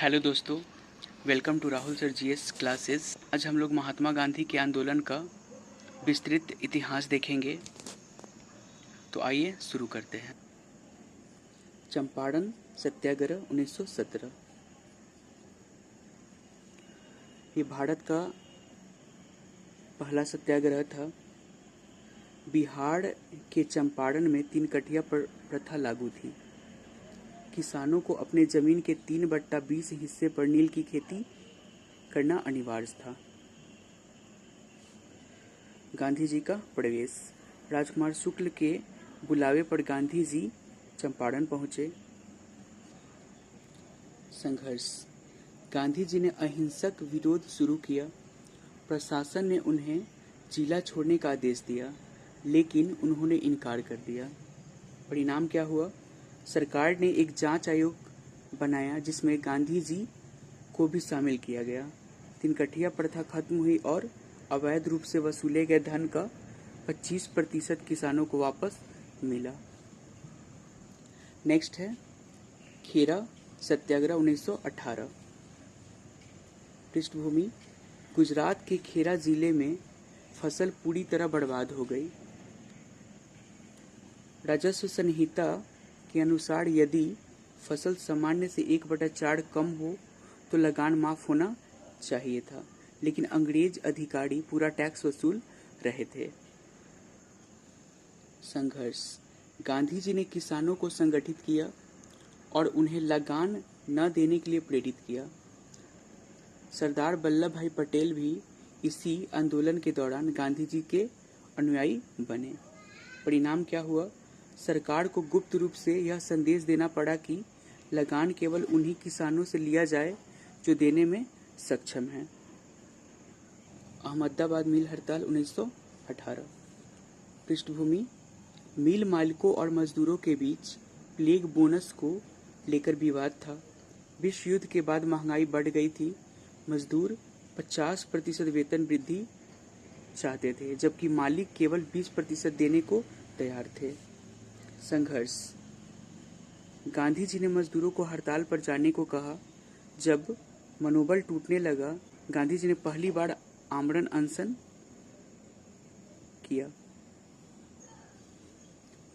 Hello दोस्तों, welcome to Rahul sir GS classes. आज हम लोग महात्मा गांधी के आंदोलन का विस्तृत इतिहास देखेंगे। तो आइए शुरू करते हैं। चंपारण सत्याग्रह 1917 ये भारत का पहला सत्याग्रह था। बिहार के चंपारण में 3 कठिया प्रथा लागू थी। किसानों को अपने जमीन के 3/20 हिस्से पर नील की खेती करना अनिवार्य था। गांधी जी का प्रवेश। राजकुमार शुक्ल के बुलावे पर गांधी जी चंपारण पहुंचे। संघर्ष। गांधी जी ने अहिंसक विरोध शुरू किया। प्रशासन ने उन्हें जिला छोड़ने का आदेश दिया, लेकिन उन्होंने इनकार कर दिया। परिणाम क्या हुआ? सरकार ने एक जांच आयोग बनाया जिसमें गांधी जी को भी शामिल किया गया। 3 कठिया प्रथा खत्म हुई और अवैध रूप से वसूले गए धन का 25% किसानों को वापस मिला। नेक्स्ट है खेरा सत्याग्रह 1918। पृष्ठभूमि। गुजरात के खेरा जिले में फसल पूरी तरह बर्बाद हो गई। राजस्व संहिता के अनुसार यदि फसल सामान्य से 1/4 कम हो तो लगान माफ होना चाहिए था, लेकिन अंग्रेज अधिकारी पूरा टैक्स वसूल रहे थे। संघर्ष। गांधी जी ने किसानों को संगठित किया और उन्हें लगान न देने के लिए प्रेरित किया। सरदार वल्लभ भाई पटेल भी इसी आंदोलन के दौरान गांधी जी के अनुयायी बने। परिणाम क्या हुआ? सरकार को गुप्त रूप से यह संदेश देना पड़ा कि लगान केवल उन्हीं किसानों से लिया जाए जो देने में सक्षम हैं। अहमदाबाद मिल हड़ताल 1918। पृष्ठभूमि। मिल मालिकों और मजदूरों के बीच प्लेग बोनस को लेकर विवाद था। विश्व युद्ध के बाद महंगाई बढ़ गई थी। मजदूर 50% वेतन वृद्धि चाहते थे, जबकि मालिक केवल 20% देने को तैयार थे। संघर्ष। गांधी जी ने मजदूरों को हड़ताल पर जाने को कहा। जब मनोबल टूटने लगा, गांधी जी ने पहली बार आमरण अनशन किया।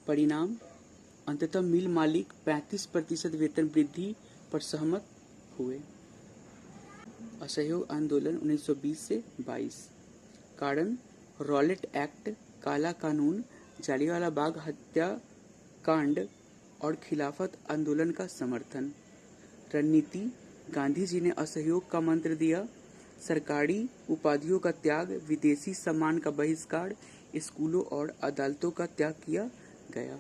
परिणाम, अंततः मिल मालिक 35% वेतन वृद्धि पर सहमत हुए। असहयोग आंदोलन 1920 से 22। कारण रॉलेट एक्ट, काला कानून, जालियांवाला बाग हत्याकांड और खिलाफत आंदोलन का समर्थन। रणनीति। गांधी जी ने असहयोग का मंत्र दिया। सरकारी उपाधियों का त्याग, विदेशी सम्मान का बहिष्कार, स्कूलों और अदालतों का त्याग किया गया।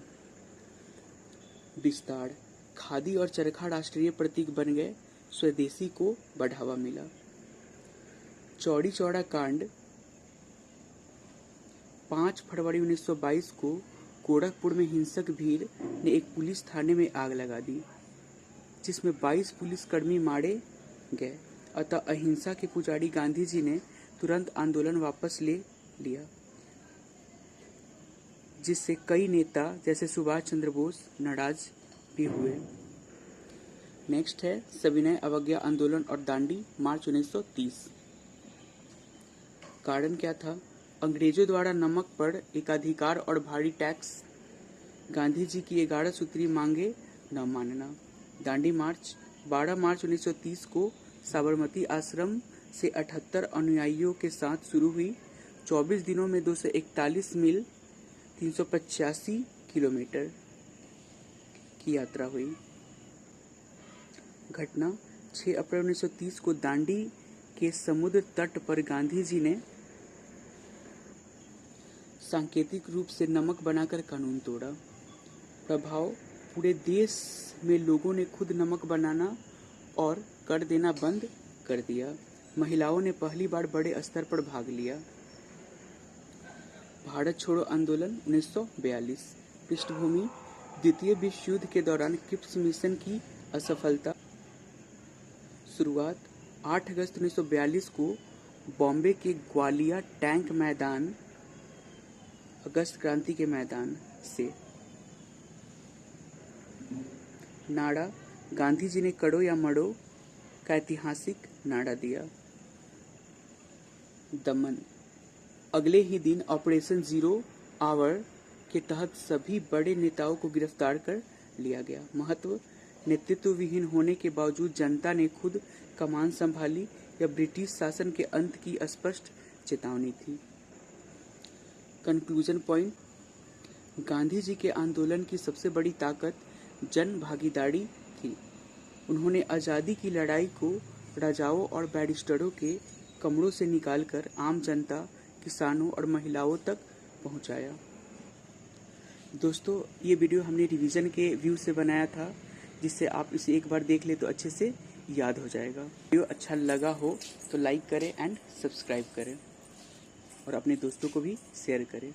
विस्तार। खादी और चरखा राष्ट्रीय प्रतीक बन गए। स्वदेशी को बढ़ावा मिला। चौड़ी चौड़ा कांड। 5 फरवरी 1922 को गोरखपुर में हिंसक भीड़ ने एक पुलिस थाने में आग लगा दी, जिसमें 22 पुलिसकर्मी मारे गए। अतः अहिंसा के पुजारी गांधी जी ने तुरंत आंदोलन वापस ले लिया, जिससे कई नेता जैसे सुभाष चंद्र बोस नाराज भी हुए। नेक्स्ट है सविनय अवज्ञा आंदोलन और दांडी मार्च 1930। कारण क्या था? अंग्रेजों द्वारा नमक पर एकाधिकार और भारी टैक्स। गांधी जी की 11 सूत्री मांगे न मानना। दांडी मार्च 12 मार्च 1930 को साबरमती आश्रम से 78 अनुयायियों के साथ शुरू हुई। 24 दिनों में 241 मील 385 किलोमीटर की यात्रा हुई। घटना 6 अप्रैल 1930 को दांडी के समुद्र तट पर गांधी जी ने सांकेतिक रूप से नमक बनाकर कानून तोड़ा। प्रभाव। पूरे देश में लोगों ने खुद नमक बनाना और कर देना बंद कर दिया। महिलाओं ने पहली बार बड़े स्तर पर भाग लिया। भारत छोड़ो आंदोलन 1942। पृष्ठभूमि। द्वितीय विश्व युद्ध के दौरान क्रिप्स मिशन की असफलता। शुरुआत 8 अगस्त 1942 को बॉम्बे के ग्वालिया टैंक मैदान, अगस्त क्रांति के मैदान से। नारा। गांधी जी ने करो या मरो का ऐतिहासिक नारा दिया। दमन। अगले ही दिन ऑपरेशन जीरो आवर के तहत सभी बड़े नेताओं को गिरफ्तार कर लिया गया। महत्व, नेतृत्व विहीन होने के बावजूद जनता ने खुद कमान संभाली, यह ब्रिटिश शासन के अंत की स्पष्ट चेतावनी थी। Conclusion point. गांधी जी के आंदोलन की सबसे बड़ी ताकत जन भागीदारी थी। उन्होंने आज़ादी की लड़ाई को राजाओं और बैरिस्टरों के कमरों से निकालकर आम जनता, किसानों और महिलाओं तक पहुंचाया। दोस्तों, ये वीडियो हमने रिवीजन के व्यू से बनाया था, जिससे आप इसे एक बार देख ले तो अच्छे से याद हो जाएगा। वीडियो अच्छा लगा हो तो लाइक करें एंड सब्सक्राइब करें और अपने दोस्तों को भी शेयर करें।